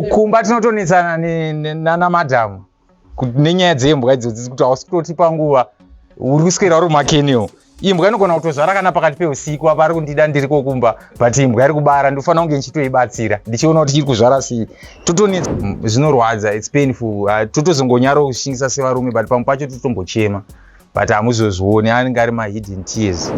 kumba tinotonetsana nana madhamu nenyaya dzembwa idzodzi kuti hausitotipa nguva uri kuswera uri mumakeniwo. Imbwa inogona kutozvara kana pakati peusiku apa ari kundida ndiri kokumba but imbwa iri kubara ndofanira kunge ndichitoibatsira ndichiona kuti chiri kuzvara sei. Totonetsa zvinorwadza, it's painful. Totozongonyaro kushingisa sevarume but pamwe pacho totombochema but hamuzozvioni, anenge ari mahidden tears.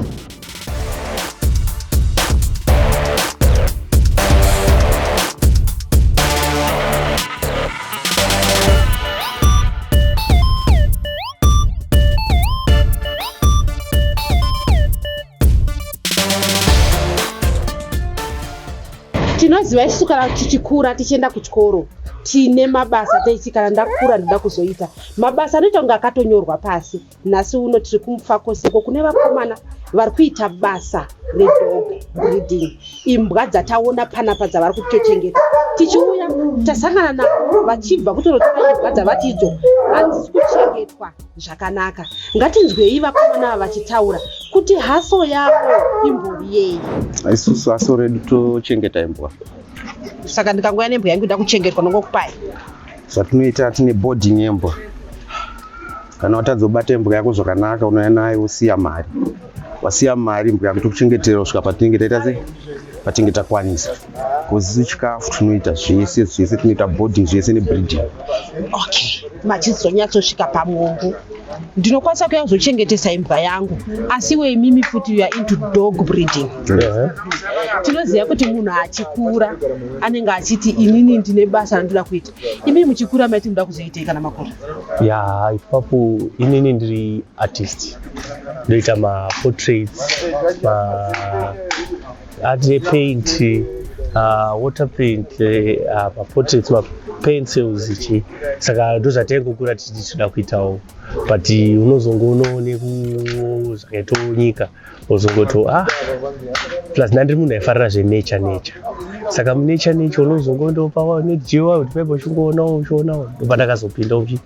Tinoziva isu kana tichikura tichienda kuchikoro tine mabasa teiti kana ndakura ndida kuzoita mabasa anoita kunge akatonyorwa pasi. Nhasi uno tiri kumufakoseko kune vakomana vari kuita basa redog breeding. Imbwa dzataona panapa dzavari kutochengeta tichiuya tasangana navo vachibva kutonotora imbwa dzavati idzo hadzisi kuchengetwa zvakanaka. Ngatinzwei vakomana ava vachitaura kuti haso yavo imbori yei. Isusu haso redu tochengeta imbwa. Saka ndikangouya nembwa yangu ida kuchengetwa nongokupai. Zvatinoita tine boarding yembwa. Kana watadzobata imbwa yako zvakanaka unouya nayo wosiya mari. Wasiya mari imbwa yako tokuchengetera kusvika patinenge taita sei? Patinenge takwanisa. Kuzisu chikafu tinoita zvese tinoita boarding zvese nebreeding. Okay, machizonyatsosvika pamwongo. Ndinokwanisa kuya kuzochengetesa imbwa yangu asi we mimi futi you are into dog breeding. Tinoziva kuti munhu achikura anenge achiti inini ndine basa randoda kuita. Imi muchikura maiti muda kuzoitei kana makura? Ya ipapo inini ndiri artist. Ndoita portraits, art paint, water paint, portraits, pencils ichi. Saka ndozvatengokura tichida kuitawo. But unozongoone zvakaitonyika uzongoto plus ndiri munhu aifarira zvenature. Saka munature unozongondopa nejiwa kuti pepo uchionawo ndopandakazopinda uchi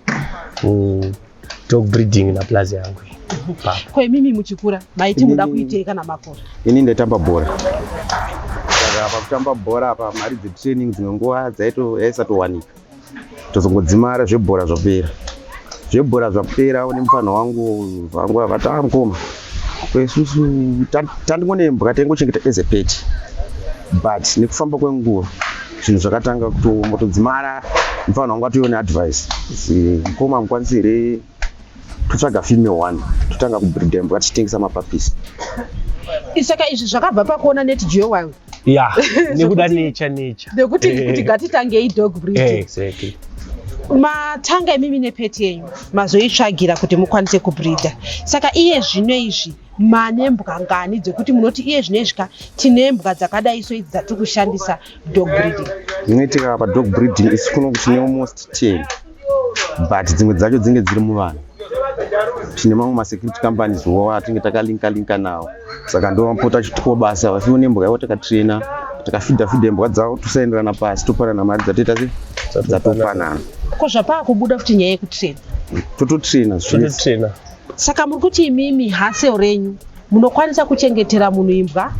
dog breeding naplazi yangu. Ko imimi muchikura maiti muda kuitei kana makora? Ini ndaitamba bhora. Saka pakutamba bhora apa mari dzetraining dzimwe nguva yaisatowanika. Tozongodzimara zvebhora zvapera. Zvebhora zvapera une mufano wangu vatamkoma. Kwesusu tandingone mbwa tengochengeta as a pet. But nekufamba kwenguva zvinhu zvakatanga kutodzimara mufano wangu atoiona advice. Mukoma mukwanisire totsvaga female one totanga kubreeda mbwa tichitengesa mapapisi. Saka izvi zvakabva pakuona netgeo wangu. Yeah, nekuda nature. Nekuti gatitangei dog breeding. Exactly. Matanga imimi nepeti yenyu mazoitsvagira kuti mukwanise kubreeda. Saka iye zvino izvi mane mbwa ngani dzekuti munoti iye zvino izvika tine mbwa dzakadai so idzi dzatiri kushandisa dog breeding? Inoitika pa dog breeding isi kuno kuti tine almost 10 but dzimwe dzacho dzinenge dziri muvanhu. Tine mamwe masecurity companies atinge takalinka nawo. Saka ndo vamupota chitiko basa vasione mbwa yavo takatraina takafidha mbwa dzavo tosaenderana pasi topanana mari dzatopanana. Ko zvapaa kubuda kuti nyaya yekutraina? Tototraina. Saka muri kuti imimi hasel renyu munokwanisa kuchengetera munhu imbwa?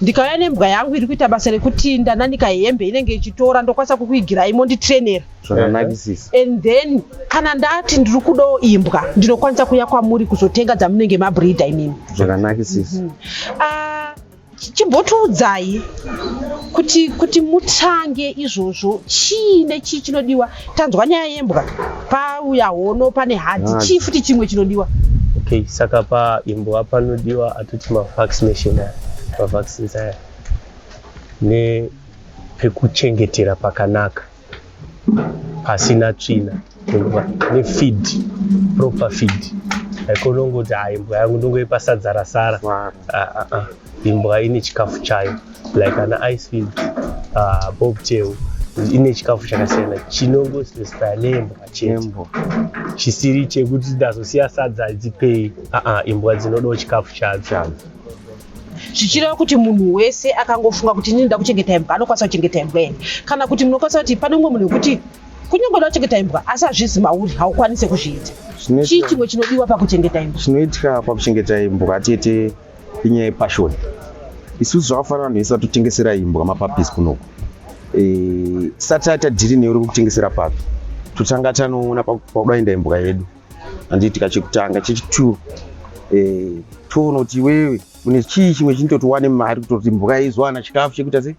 Ndikauya nembwa yangu iri kuita basa rekuti ndananika hembe inenge ichitora ndokwanisa kukuigirai monditrainera. Zvakanakisisa. And then kana ndati ndiri kudawo imbwa ndinokwanisa kuya kwamuri kuzotenga dzamunenge mabreeda imimi. Zvakanakisisa. Chimbotiudzai kuti mutange izvozvo chiine chii chinodiwa? Tanzwa nyaya yembwa pauya hono pane hadzi chii futi chimwe chinodiwa? Okay, saka paimbwa panodiwa atoti mavaccination aya nepekuchengetera pakanaka pasina tsvina nefeed, proper feed. Haikonongoti imbwa yangu ndongoipa sadza rasara. Imbwa ine chikafu chayo like ana ice feed, bobtail ine chikafu chakasiyana chinongospecify nembwa chete. Chisiri chekuti ndazosiya sadza dzipei. Imbwa dzinodawo chikafu chadzo. Zvichireva kuti munhu wese akangofunga kuti ndinoda kuchengeta imbwa anokwanisa kuchengeta imbwa ere? Kana kuti munokwanisa kuti pane mumwe munhu wekuti kunyange kuchengeta imbwa asi hazvisi mauri haukwanise kuzviita? Chii chimwe chinodiwa pakuchengeta imbwa? Zvinoitika pakuchengeta imbwa tete inyaya yepashoni. Isusu zvakafanana vanhu vese vatotengesera imbwa mapapisi kunoku. satata dhiri neuri kutengesera papi tutanga tanoona pakudainda imbwa yedu handiti kachekutanga chechi2 toona kuti wewe une chii chimwe chintotowane mari kutoti imbwa izwana chikafu chekuita se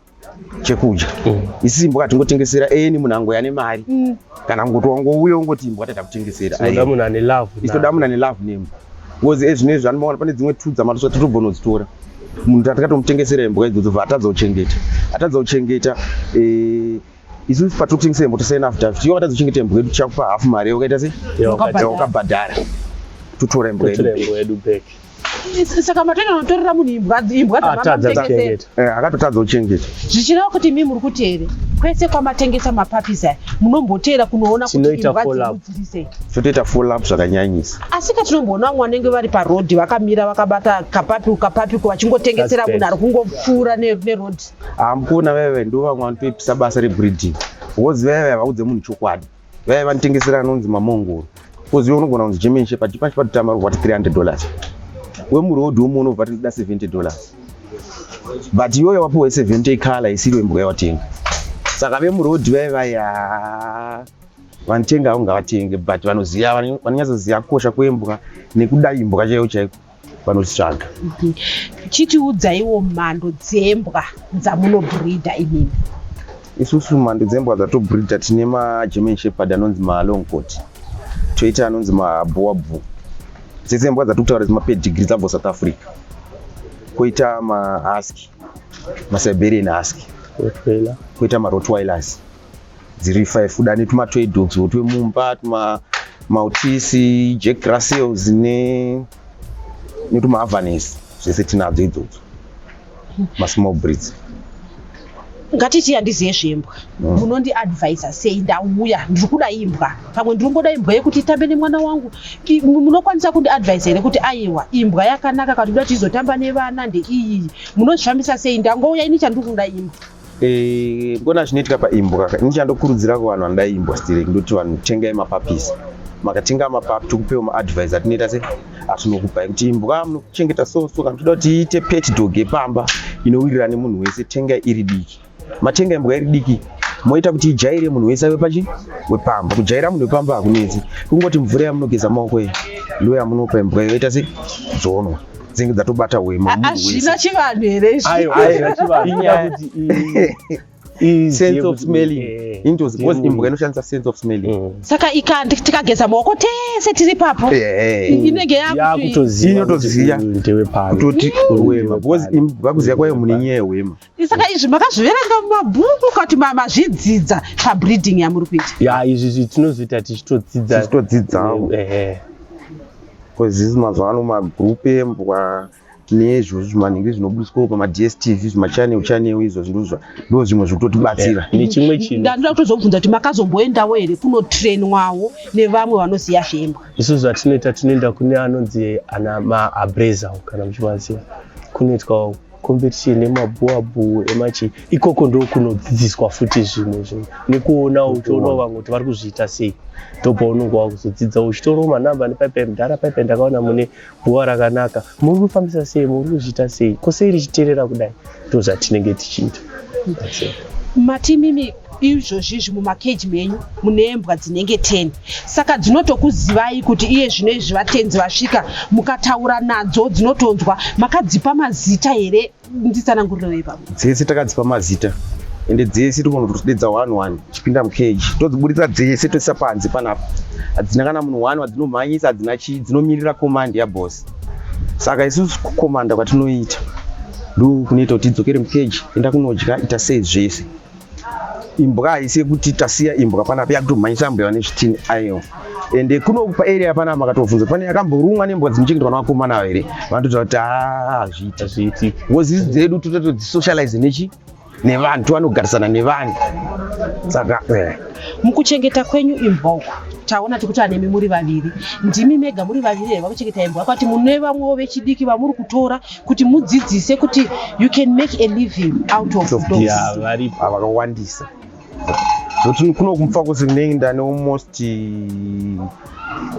chekudya isi imbwa tingotengesera eni munhango yane mari kana ngotowangouya ungoti imbwa tata kutengesera Tinoda munhu ane love. istoda munhu ane love nembwa ngozi ezvinezvi vanomaona pane dzimwe 2 dzamatosa totobvonodzitora munhu takatomutengesera imbwa idzodzo bva atadza kuchengeta isusu patotengesa imbwa tosai enough davi tiyo watadzochengeta imbwa yedu tichakupa hafu mari yaukaita se wakabhadhara totora imbwa yedu back. Saka matenda unotorera munhu imbwa akatotadza kuchengeta zvichireva kuti mimi muri kuti here kwese kwamatengesa mapapisa munomboteera kunoona kuti imbwa dzimudzirise totoita follow up zvakanyanyisa asi katinomboona vamwe vanenge vari parodhi vakamira vakabata kapapiko vachingotengesera munhu ari kungopfuura nerodhi hamkuona vaive ndo vamwe vanotoipisa basa rebreeding because vaive vaudze munhu chokwadi vaive vanotengesera anonzi mamongoro because iwe unogona kunzi German Shepherd pachipatotama ruvati $300 wemurodhi womu unobva tinoda $70 but iyoyo wapiwa 70 ikhala isiriwe imbwa yawatenga saka vemurodhi vaivaya vanotenga haungavatenge but vanonyatsoziva kukosha kwembwa nekuda imbwa chaiwo chaiko vanositsvaga chitiudzaiwo mhando dzembwa dzamunobhridha imini isusu mhando dzembwa dzatobhridha tine maGerman Shepherd anonzi malongcoat toita anonzi maboabu dzese mbwa dzatokutaura dzemapedigree dzabva South Africa koita mahusky masiberian husky koita marottweilers dziri 5 dani tumatoy dogs twemumba tumamaltese Jack Russells netumahavanese zvese tinadzo idzodzo masmall breeds ngatiti handizive zvembwa munondiadvisa sei ndauya ndiri kuda imbwa pamwe ndiri ngoda imbwa yekuti itambe nemwana wangu munokwanisa kundiadvisa here kuti aiwa imbwa yakanaka kana kuda tizotamba nevana ndeiyi munozvifambisa sei ndangouya ini chandiri kuda imbwa ngona zvinoitika paimbwa ini chandokurudzira kuvanhu vanoda imbwa stiri ndoti vanhu tengai mapapisi makatenga mapapi tokupewa maadvise atinoita se atinokupai kuti imbwa munochengeta so kana toda kuti iite pet dog yepamba inowirira nemunhu wese tengai iri diki matenga imbwa iri diki moita kuti ijaire munhu wese wepachi wepamba kujaira munhu wepamba hakunetsi kungoti mvura yamunogeza maoko iyi ndo yamunopa imbwa yoita se dzonwa dzinenge dzatobata hwema hazvina chivanhu here sense of smelling into because imbwa inoshandisa sense of smelling saka tikageza maoko tese tiri papo inenge yakutoziya kutoti hwema because imbwa kuziya kwayo munhu inyaya yehwema saka izvi makazviverenga mumabhuku kati mazvidzidza pabreeding yamuri kuita izvi tinozoita tichitodzidzawo because isi mazuva ano magroup embwa nezvo zvimanhingi zvinobudiswawo pamadstv zvimachanel izvo ndo zvimwe zvikutotibatsira nechimwe chinhu ndandoda kutozobvunza kuti makazomboendawo here kunotrainwawo nevamwe vanoziya zvembwa isu zvatinoita tinoenda kune anonzi ana maabrezal kana muchimaziva kunoitwa competition nemaboabu emachi ikoko ndo kunodzidziswa futi zvimwe nekuona uchiona vamwe kuti vari kuzviita sei ndopaunonge wakuzodzidza uchitorawo manhamba nepaipai mudhara paipai ndakaona mune bhuwa rakanaka muri kufambisa sei muri kuzviita sei kosei richiteerera kudai ndo zvatinenge tichiita matimimi izvozvizvi mumakeji menyu mune mbwa dzinenge 10 saka dzinotokuzivai kuti iye zvino izvi vatenzi vasvika mukataura nadzo dzinotonzwa makadzipa mazita here nditsanangurirei pamwe dzese takadzipa mazita ende dzese togona kutodedza 1 chipinda mukeji todzibudisa dzese tosisa panze panapa hadzina kana munhu 1 wadzinomhanyisa hadzina chii dzinomirira komandi yabosi saka isusu kukomanda kwatinoita ndo kunoita kuti idzokere mukeji enda kunodya ita sei zvese imbwa haisi kuti tasiya imbwa panapa yakutomhanyisa mbwa nezvitini aiwa ende kuno paarea panapa makatovhunza pane yakamborumwa nembwa dzinochengetwa navakomana here vanototi hazviiti wozisi dzedu totatodzisocialize nevanhu tovanogarisana nevanhu saka mukuchengeta kwenyu imbwa uku taona tikuti anemi muri vaviri ndimi mega muri vaviri here vakuchengeta imbwa kwati mune vamwewo vechidiki vamuri kutora kuti mudzidzise kuti you can make a living out of dogs vakawandisa zoti kuno kumfa kuzi nenda nealmost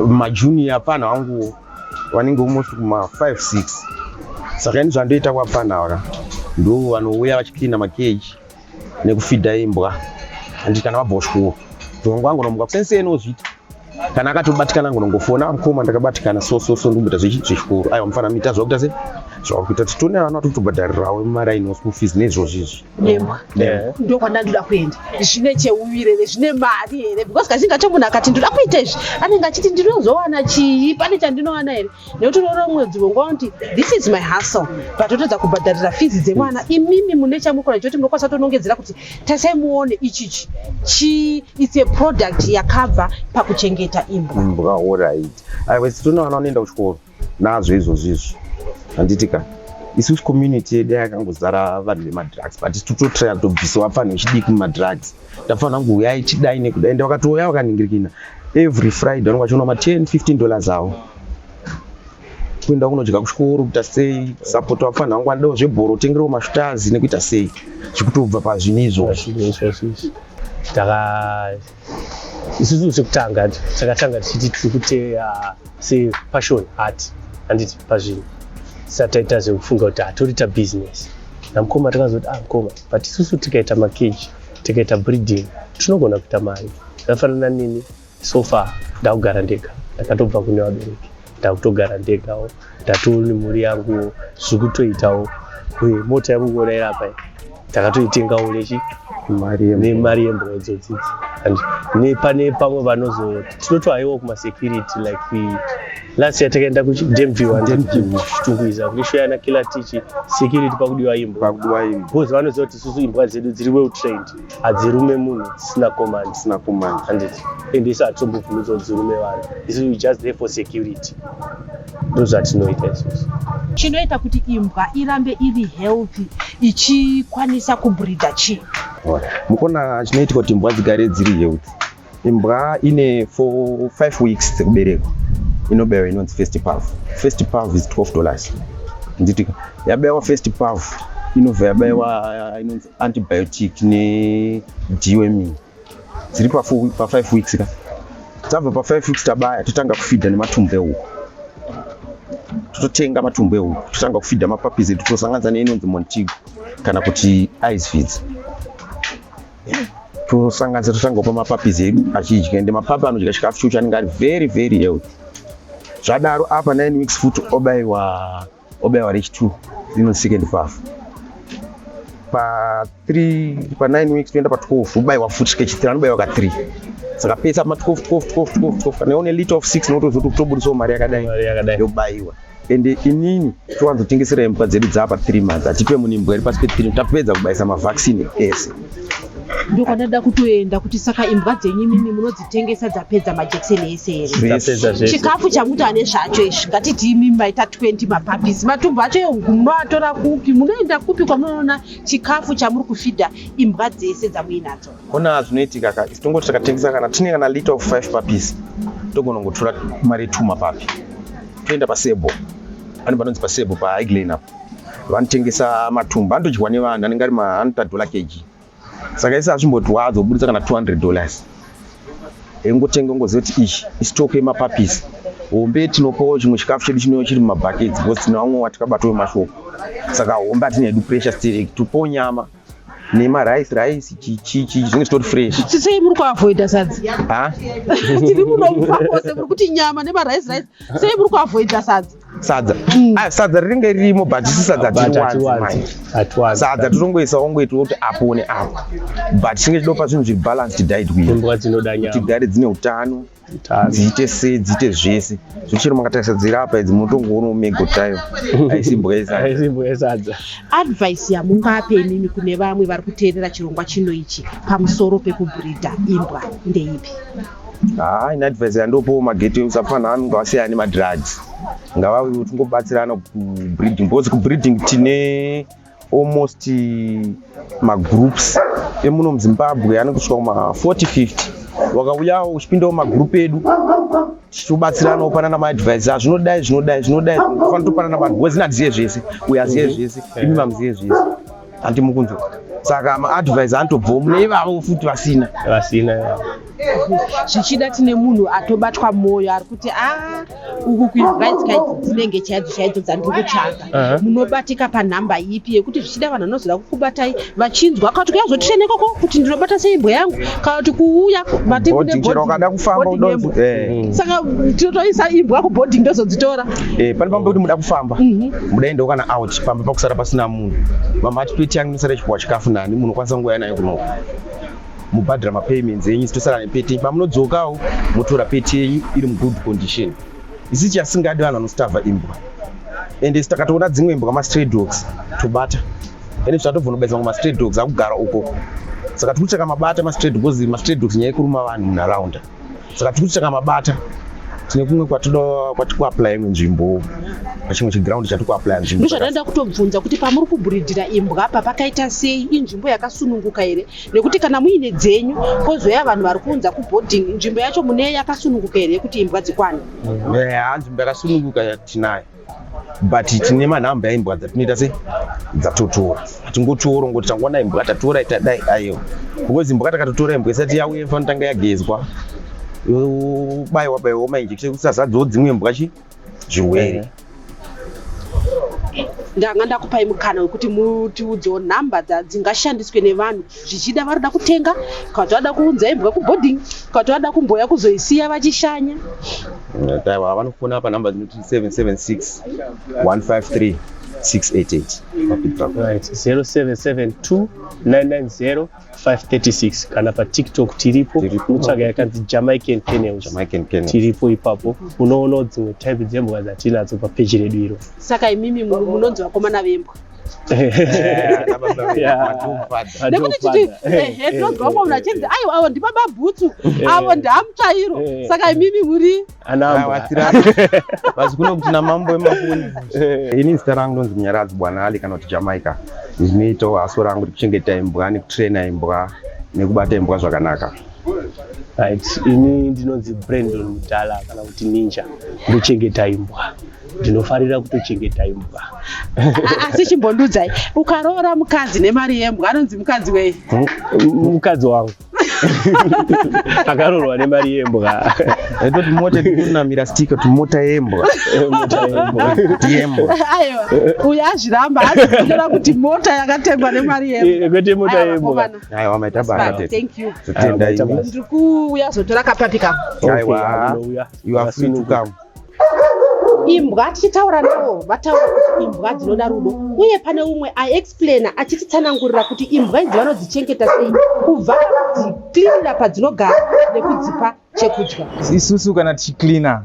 majunior pana wangu vanenge almost kuma 5-6 saka ini zvandoita kwapana aka ndo vanouya vachipinda makeji nekufidha imbwa handiti kana vabva kuchikoro dzongo angonomuka kusenseni ozvita kana akatobatikana angonongofona mukoma ndakabatikana so ndokuita zvechikoro aiwa mufana muita zvakuita se zvakuita titone vana totobhadharirawo maraini school fees nezvozvizvi nembwa ndo kwandandida kuenda zvine cheuvire zvine mari here because kazhinji kacho munhu akati ndoda kuita izvi anenge achiti ndinozowana chii pane chandinowana here nekuti unoona mwedzi wongonti this is my hustle patotodza kubhadharira fees dzemwana imimi mune chamukona choti munokwanisa tonongedzera kuti tasai muone ichichi it's a product yakabva pakuchengeta imbwa alright aiwa titone vana vanoenda kuchikoro nazvo izvozvizvi handitika isusu community yedu yakangozara vanhu vemadrugs but tototrea kutobvisa vafanhu vechidiki mumadrugs tafanira kungouyai chidai nekudai ende vakatouya vakaningirikina every friday vanonga vachiona $10-15 avo kuenda kunodya kuchikoro kuita sei kusapota vafanhu vangu vanodawo zvebhoro utengerewo mashutazi nekuita sei zvikutobva pazvinhu izvozvi isusu sekutanga takatanga tichiti tiri kuteya sepassion art handiti pazvinhu sataita zvekufunga kuti hatorita business namukoma takazoti mukoma but isusu tikaita makeji tikaita breeding tinogona kuita mari zvafanana nini so far ndakugara ndega ndakatobva kune vabereki ndakutogara ndegawo ndatone mhuri yangu zvikutoitawo uye mota yamukuona irapa takatoitengawo nemari yembwa idzodzidzi nepane pamwe vanozoti tinotohaiwa kumasecurity like last year takaenda kuDemview chitunguiza kurishoyana kila tichi security pakudiwa imbwa because vanoziva kuti isusu imbwa dzedu dziri well trained hadzirume munhu dzisina command handiti ende isu hatimbobvumidzwa dzirume vanhu isu we just there for security ndozvatinoita isusu chinoita kuti imbwa irambe iri healthy ichikwanisa kubreedha chii mukona chinoita kuti imbwa dzigare dziri healthy imbwa ine for 5 weeks dzekuberekwa inobewa inonzi first puff is $12 nditika yabewa first puff inobva yabewa inonzi antibiotic nedeworming dziri pa 5 weeks ka tabva pa 5 weeks tabaya totanga kufidha nematumbu ehuku tototenga matumbu ehuku totanga kufidha mapapisi edu tosanganisa neinonzi Montigo kana kuti ice feeds tosanganisa totanga kupa mapapisi edu achidya ende mapapi anodya chikafu chocho anenge ari very very healthy zvadaro apa 9 weeks futi obayiwa reach 2 ino second puff pa 9 weeks toenda pa 12 obayiwa futi skechitira anobayiwa ka 3 saka pesa ma 12 kana one liter of 6 notozoti kutobudisa mari yakadai yobayiwa ende inini towanzotengesera imbwa dzedu dzapa 3 months atipe munhu imbwa iri pasi pe 3 tapedza kubayisa mavaccine ese ndokwanada kutoenda kuti saka imbwa dzenyu mimi munodzitengesa dzapedza majekiseni ese here chikafu chamuti ane zvacho izvi ngatiti imimi maita 20 mapapisi matumbu acho ehuku munoatora kupi munoenda kupi kwamunoona chikafu chamuri kufidha imbwa dzese dzamuinadzo kona zvinoitika ka tongoti takatengesa kana tine kana liter of 5 papisi togonongotora mari 2 mapapi toenda pasebo pane panonzi pasebo pahighline apo vanotengesa matumbu anodyiwa nevanhu anenge ari $100 kg saka isi hazvimboti wadzobudisa kana $200 engotenga ngoziva kuti ichi isitoke yemapapisi hombe tinopawo chimwe chikafu chedu chinova chiri mumabhaketi because tina vamwe watikabata wemashoko saka hombe hatina hedu pressure sterek topawo nyama nemarice chichi zvinge zvitori fresh sei muri kuavoida sadzi tiri munomufakose muri kuti nyama nemarice sei muri kuavoida sadzi sadza rinenge ririmo but isi sadza sadza totongoisa ongoita kuti apo neapo but chinge chidopa zvinhu zviri balanced diet kuti gare dzine utano dziite dziite zvese zvichiri makatarisa dzirapa idzi munotongoona mego tayo aisi imbwa yesadza advice yamungape mimi kune vamwe vari kuteerera chirongwa chino ichi pamusoro pekubreedha imbwa ndeipi ine advice yandopawo magete usafanira anenge wasiyana nemadrugs ngavawe tingobatsirana kubreeding because kubreeding tine almost magroups emuno muZimbabwe anenge kusvika kuma 40-50 wakauyawo uchipindawo magroup edu tichibatsiranawo panana maadvice zvinodai fanira topanana vanhu wezina aziye zvese uye aziye zvese imi mamuziye zvese handi mukunzwa saka maadvice anotobvawo mune ivavo futi vasina zvichida tine munhu atobatwa mwoyo ari kuti uku kuimbwa idzi dzinenge chaidzo dzandiri kutsvaga munobatika panhamba ipi yekuti zvichida vanhu vanozoda kukubatai vachinzwa kana kuti kuyazotishe nekoko kuti ndinobata seimbwa yangu kana kuti kuuya saka tinotoisa imbwa kubhodhing ndozodzitora pane pambe kuti muda kufamba mudaenda kana out pamba pakusara pasina munhu mama ati peti yangu nisara chipuwa chikafu nani munokwanisa nguva yanayo kuno mubhadhira mapayments enyu sitosara nepeti pamunodzokawo motora peti yenyu iri mugood condition. Isi chasingadi vanhu vanositavha imbwa ende takatoona dzimwe imbwa kama-stray dogs tobata ende zvatovhona kubaisa kuma-stray dogs akugara uko saka tiri kutsvaka mabata ma-stray dogs ma-stray dogs nyaya yekuruma vanhu munharaunda saka tiri kutsvaka mabata tine kumwe kwatiri kuapply imwe nzvimbo pachimwe chiground chatiri kuapply nzvimbo ndozvadaenda kutobvunza kuti pamuri kubhuridhira imbwa apa pakaita sei inzvimbo yakasununguka here nekuti kana muine dzenyu kozoya vanhu vari kuunza kubhodhing nzvimbo yacho mune yakasununguka here yekuti imbwa dzikwane nzvimbo yakasununguka tinayo but tine manhamba aimbwa dzatinoita se dzatotora hatingotora ngoti tangoona imbwa tatora itadai ayo because imbwa takatotora imbwa isati yauye fanira tanga yagezwa yobayiwa mainjection kuti sazadzawo dzimwe imbwa zvirwere. ndanga ndakupai mukana wekuti mutiudzewo nhamba dzingashandiswe nevanhu zvichida varida kutenga kana kuti vada kuunza imbwa kubhodhing kana kuti vada kumboya kuzoisiya vachishanya taiwa vanofona panhamba dzinoti 776 153 688 right 0772 990 536 kana patiktok tiripo mutsvaga yakanzi Jamaican Kennels tiripo ipapo unoonawo dzimwe type dzembwa dzatinadzo papeji redu iro saka imimi munonzi vakomana vembwa nekuti tinozwa munhu achinzi avo ndibaba bhutsu avo ndamutsvairo saka imimi muri basi kuno kuti namambo emafoni ini zita rangu ndonzi Munyaradzi Bwana Ali kana kuti Jamaica ndinoitawo haso rangu rekuchengeta imbwa nekutraina imbwa nekubata imbwa zvakanaka. Right, ini ndinonzi Brandon Mudala kana kuti Ninja ndochengeta imbwa ndinofarira kutochengeta imbwa asi chimbondudzai ukaroora mukadzi nemari yembwa anonzi mukadzi wei mukadzi wangu akaroorwa nemari yembwa toti mota tikunamira stika kuti mota yembwa yembwa aiwa uya azviramba azvitora kuti mota yakatengwa nemari yembwa kwete mota yembwa aiwa maita basa thank you totenda ini ndiri kuuya zotora kapapika aiwa you are free to come. Imbwa tichitaura navo vataura kuti imbwa dzinoda rudo uye pane umwe aexplaina achititsanangurira kuti imbwa idzi vanodzichengeta sei kubva dziklinira padzinogara nekudzipa chekudya. isusu kana tichiklina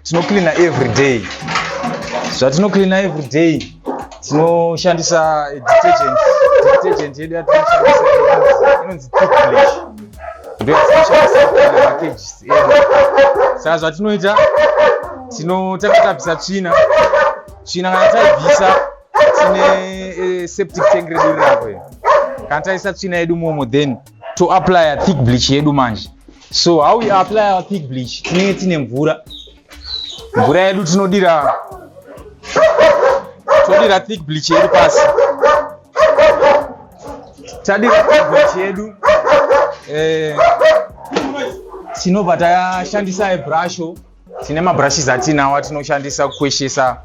tinoklina every day zvatinoklina every day tinoshandisa detergent yedu yatinoshandisa inonzi thick bleach ndio yatinoshandisa kuklina macages edu. Saka zvatinoita takatapisa tsvina kana taibvisa tine septic tank redu rirapo kana taisa tsvina yedu momo then toapply thick bleach yedu manje. So how we apply our thick bleach tinenge tine mvura yedu todira thick bleach yedu pasi tadira thick bleach yedu tinobva tashandisa brusho tine mabrushes atinawo atinoshandisa kukweshesa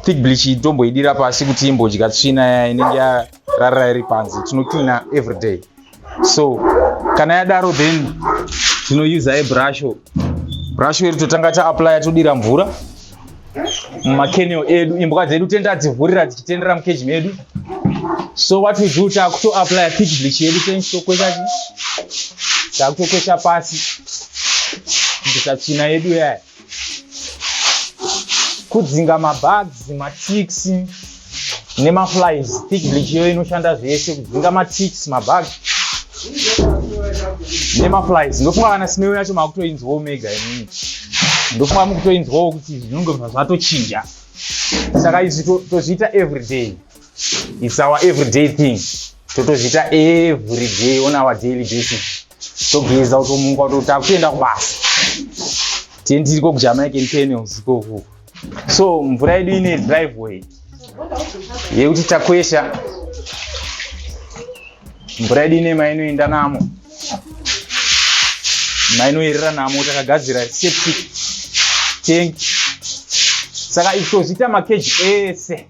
thick bleach tomboidira pasi kuti imbodya tsvina inenge yararira iri panze tinoklina every day. So kana yadaro then tinousa brusho yedu totanga taapply todira mvura mumakennel edu imbwa dzedu tenda dzivhurira dzichitendera mukeji medu. So what we do takutoapply thick bleach yedu takutokwesha pasi kubvisa tsvina yedu yaya kudzinga mabugs maticks nemaflies. Thick bleach iyo inoshanda zvese kudzinga maticks mabugs nemaflies. ndofunga kana smell yacho makutoinzwawo mega imini ndofunga mukutoinzwawo kuti zvinonge zvatochinja. Saka izvi tozviita every day, it's our everyday thing. Totozviita every day on our daily basis. Togeza utomunga totakuenda kubasa tendiriko kuJamaican Kennels ikoko. So mvura yedu ine driveway yekuti takwesha mvura yedu ine mainoenda namo mainoerera namo takagadzira septic tank. Saka itozita makeji ese,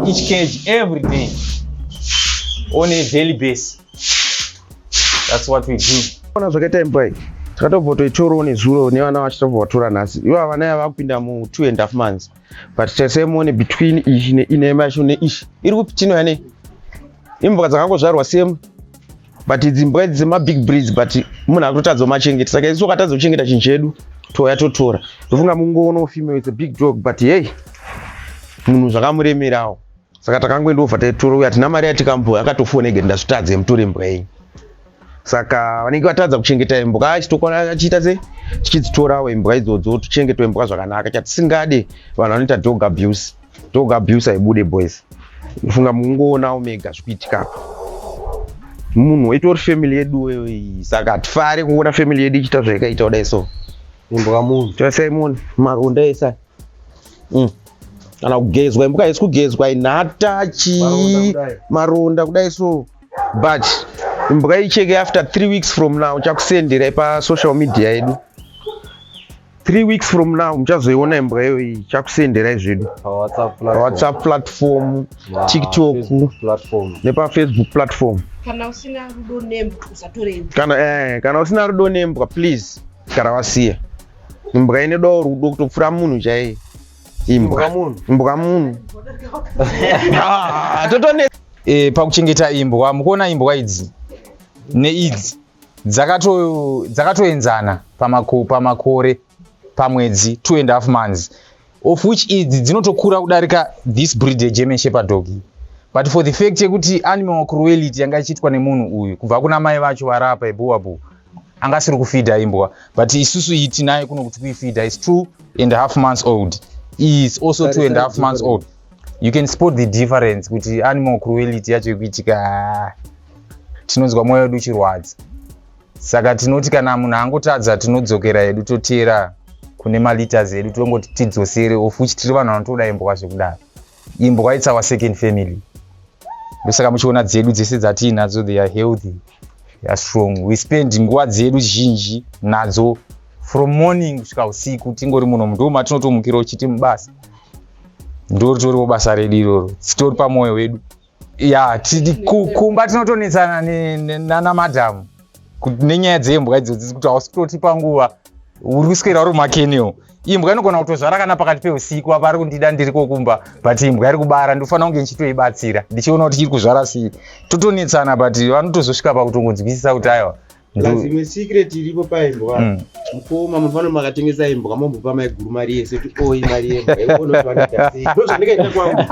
each cage every day on a daily basis. That's what we do. Ona zvakaita imba iyi takatobva toitorowo nezuro nevana vachitobva vatora nhasi. Ivo vana ava vakupinda mu2.5 months, but taisaimuone between ishi neine macho neishi iri kupitino yane imbwa dzakangozvarwa same, but idzi imbwa idzi dzemabig breeds, but munhu akutotadza machengeta. Saka isu wakatadza kuchengeta chinhu chedu toya totora. Ndofunga mungoona female is a big dog, but hey munhu zvakamuremerawo. Saka takangoendobva taitora uyo hatina mari yatikamboya akatofonega ndazvitadze mutore mbwa iyi. Saka vanenge vatadza kuchengeta imbwa achitokona achiita se tichidzitorawo imbwa idzodzo tochengeta imbwa zvakanaka. Chatisingade vanhu vanoita dog abuse. Dog abuse haibude boys. Ndofunga mungoonawo mega zvikuitika munhu wetori family yedu iyi. Saka hatifare kuona family yedu ichiita zvaikaita kudai so. Imbwa munhu Simon maronda esa kana kugezwa imbwa haisi kugezwa inhata maronda kudai so, but imbwa icheke after 3 weeks from now chakusenderai pasocial media yedu. 3 weeks from now muchazoiona imbwa iyo iyi chakusenderai zvedu WhatsApp platform, TikTok nepafacebook platform. Kana usina rudo nembwa usatore imbwa. Kana usina rudo nembwa please gara wasiya. Imbwa inodawo rudo kutopfura munhu chaiye. Imbwa munhu totone pakuchengeta imbwa mukuona imbwa idzi neidzi dzakatoenzana pamakore pamwedzi 2.5 months, of which idzi dzinotokura kudarika this breed yeGerman Shepherd dog. But for the fact yekuti animal cruelty yanga ichiitwa nemunhu uyu kubva kuna mai vacho varapa ebuwabu angasiri kufidha imbwa, but isusu iyi tinayo kuno kuti kuifidha is 2.5 months old, is also 2.5 months old. You can spot the difference kuti animal cruelty yacho ikuitika tinonzwa mwoyo wedu uchirwadza. Saka tinoti kana munhu angotadza tinodzokera hedu totera kune maliters edu tongoti tidzosere, of which tiri vanhu vanotoda imbwa zvekudaro. Imbwa it's our second family. Ndosaka muchiona dzedu dzese dzatiinadzo they are healthy, they are strong. We spend nguva dzedu zhinji nadzo from morning kusvika usiku tingori muno ndo matinotomukira uchiti mubasa. Ndoritoriwo basa redu iroro, sitori pamwoyo wedu. Ya kumba tinotonetsana nana madhamu nenyaya dzembwa idzodzi kuti hausitoti panguva uri kuswera uri mumakenio. Imbwa inogona kutozvara kana pakati peusiku apa ari kundida ndiri kokumba, but imbwa iri kubara ndofanira kunge ndichitoibatsira ndichiona kuti chiri kuzvara sei. Totonetsana but vanotozosvika pakutongonzwisisa kuti aiwa imwe secret iripo paimbwa mukoma mufanira makatengesa imbwa mombopa maiguru mari yese kuti oi mari yembwa iwonotoanita sei ndozvandikaita kwangu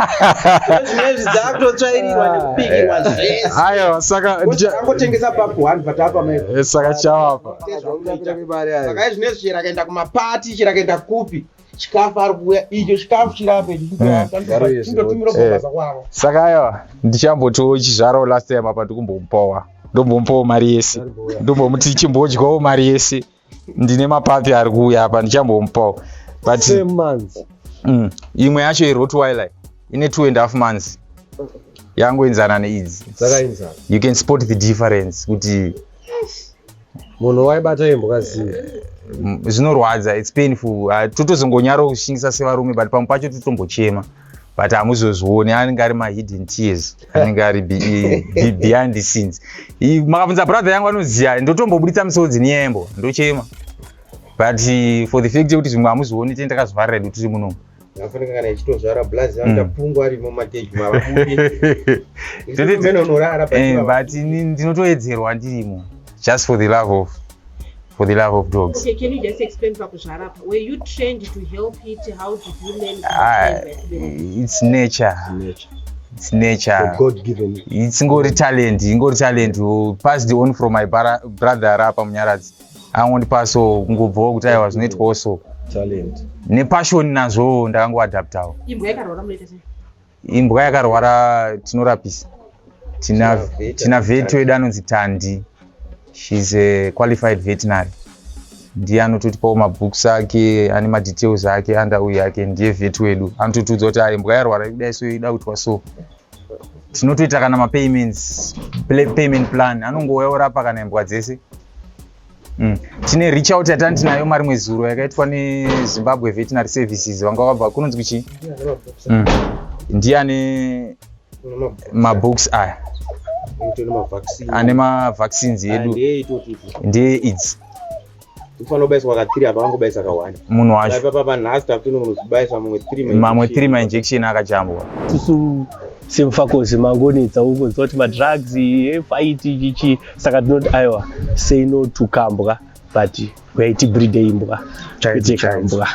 zvinezvi dzakutotsvairirwa nekupikirwa zvese. Aiwa saka angotengesa papu 1 but apa maiguru saka chavapa saka izvinezvi chero akaenda kumapati chero akaenda kupi chikafu ari kuuya icho chikafu chirape chindotumira kubasa kwavo. Saka aiwa ndichambotiwo chizvarawo last time apa ndikumbomupawa ndombomupawo mari yese, ndombomuti chimbodyawo mari yese. Ndine mapapi ari kuuya apa ndichambomupawo, but imwe yacho iRottweiler ine 2.5 months yangoenzana neidzi. You can spot the difference kuti munhu waibata imbwa zii zvinorwadza, it's painful. Totozongonyaro kushingisa sevarume but pamwe pacho totombochema, but hamuzozvioni. Anenge ari mahidden tears, anenge ari behind the scenes. Makabvunza brother yangu anoziya, ndotombobuditsa misodzi neyembo ndochema, but for the fact yekuti zvimwe hamuzvioni tende takazvharira edu tiri muno. Nafanira kana ichitozvara blazi andapungwa ari mumakeji mavakupi but ndinotoedzerwa ndirimo just for the love of dogs. Okay, can you just explain pakuzvarapa? Were you trained to help it? How did you learn? It's nature. It's nature. God given. It's ngori talent passed on from my brother rapa munyaradzi. Angondipaso kungobvawo kuti aiwa zvinoitwawo so. Talent. Nepassion nazvo ndakangoadaptawo. Imbwa yakarwara munoita sei? Imbwa yakarwara tinorapisa. Tina vet wedu anonzi Tandi. She's a qualified veterinary. Ndiye anototipawo mabooks ake, ane madetails ake, andauyi ake, ndiye vet wedu. Anototudza kuti imbwa yarwara kudai so ida kuitwa so. tinotoita kana payment plan anongouya orapa kana imbwa dzese. Tine reach out yatani tinayo mari mwezuro yakaitwa neZimbabwe Veterinary Services vanga vakabva kunonzi chi ndiane mabooks aya ane mavaccines edu ndeaids Ufano baisa wakatiri apa vangu baisa kawani. Munhu wacho. Papa nhasi takuti unobaisa mamwe 3 ma-injection akajambwa. Susu semfakozi mangonetsa ukunzwa kuti madrugs fight chichi saka tinoti aiwa say no to kambwa but waiti breed imbwa. Chaiti kambwa.